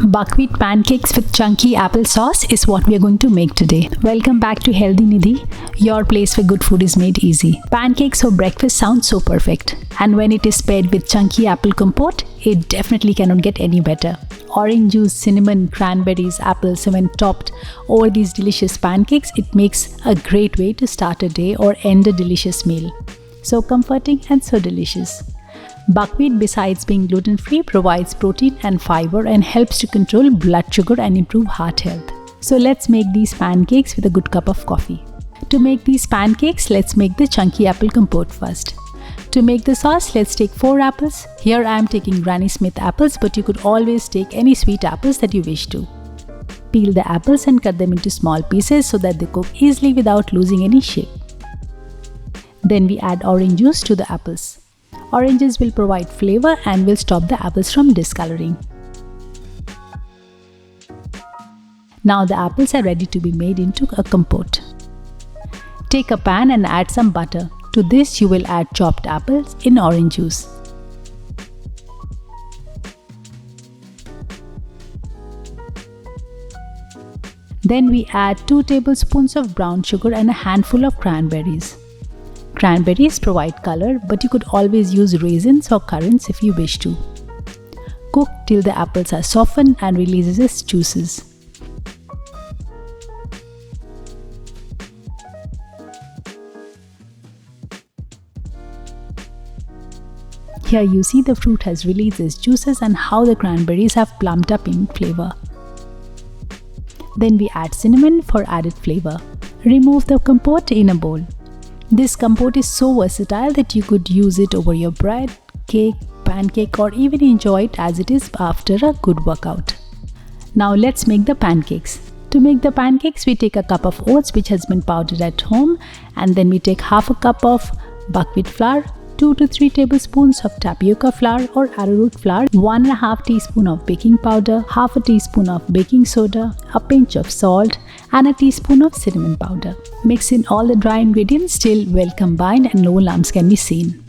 Buckwheat pancakes with chunky applesauce is what we are going to make today. Welcome back to Healthy Nidhi, your place where good food is made easy. Pancakes for breakfast sound so perfect, and when it is paired with chunky apple compote, it definitely cannot get any better. Orange juice, cinnamon, cranberries, apples, and when topped over these delicious pancakes, it makes a great way to start a day or end a delicious meal. So comforting and so delicious. Buckwheat, besides being gluten-free, provides protein and fiber and helps to control blood sugar and improve heart health. So let's make these pancakes with a good cup of coffee. To make these pancakes, let's make the chunky apple compote first. To make the sauce, let's take 4 apples. Here I am taking Granny Smith apples, but you could always take any sweet apples that you wish to. Peel the apples and cut them into small pieces so that they cook easily without losing any shape. Then we add orange juice to the apples. Oranges will provide flavor and will stop the apples from discoloring. Now the apples are ready to be made into a compote. Take a pan and add some butter. To this you will add chopped apples in orange juice. Then we add 2 tablespoons of brown sugar and a handful of cranberries. Cranberries provide color, but you could always use raisins or currants if you wish to. Cook till the apples are softened and releases its juices. Here you see the fruit has released its juices and how the cranberries have plumped up in flavor. Then we add cinnamon for added flavor. Remove the compote in a bowl. This compote is so versatile that you could use it over your bread, cake, pancake, or even enjoy it as it is after a good workout. Now let's make the pancakes. To make the pancakes, we take a cup of oats which has been powdered at home, and then we take half a cup of buckwheat flour, 2 to 3 tablespoons of tapioca flour or arrowroot flour, 1.5 teaspoon of baking powder, half a teaspoon of baking soda, a pinch of salt, and a teaspoon of cinnamon powder. Mix in all the dry ingredients till well combined and no lumps can be seen.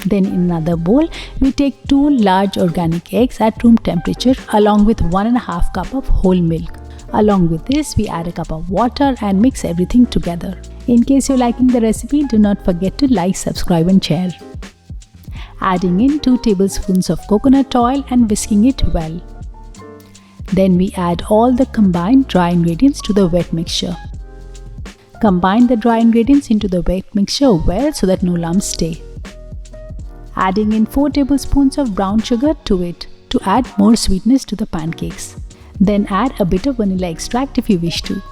Then in another bowl, we take 2 large organic eggs at room temperature along with 1.5 cup of whole milk. Along with this, we add a cup of water and mix everything together. In case you're liking the recipe, do not forget to like, subscribe and share. Adding in 2 tablespoons of coconut oil and whisking it well. Then we add all the combined dry ingredients to the wet mixture. Combine the dry ingredients into the wet mixture well so that no lumps stay. Adding in 4 tablespoons of brown sugar to it to add more sweetness to the pancakes. Then add a bit of vanilla extract if you wish to.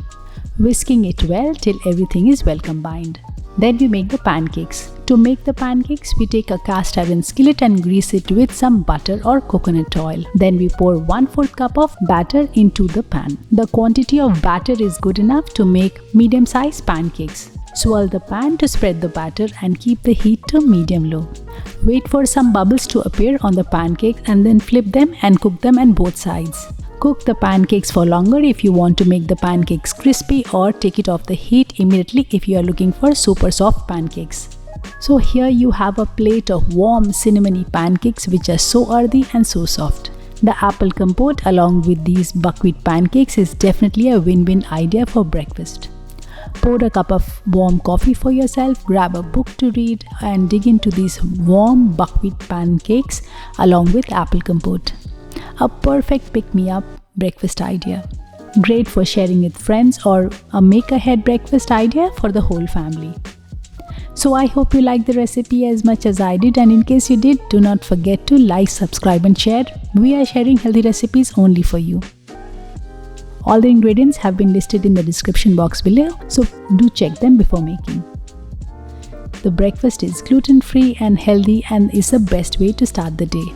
Whisking it well till everything is well combined. Then we make the pancakes. To make the pancakes, we take a cast iron skillet and grease it with some butter or coconut oil. Then we pour 1/4 cup of batter into the pan. The quantity of batter is good enough to make medium-sized pancakes. Swirl the pan to spread the batter and keep the heat to medium-low. Wait for some bubbles to appear on the pancake and then flip them and cook them on both sides. Cook the pancakes for longer if you want to make the pancakes crispy, or take it off the heat immediately if you are looking for super soft pancakes. So here you have a plate of warm cinnamony pancakes which are so earthy and so soft. The apple compote along with these buckwheat pancakes is definitely a win-win idea for breakfast. Pour a cup of warm coffee for yourself, grab a book to read and dig into these warm buckwheat pancakes along with apple compote. A perfect pick-me-up breakfast idea. Great for sharing with friends or a make-ahead breakfast idea for the whole family. So I hope you liked the recipe as much as I did, and in case you did, do not forget to like, subscribe and share. We are sharing healthy recipes only for you. All the ingredients have been listed in the description box below, so do check them before making. The breakfast is gluten-free and healthy and is the best way to start the day.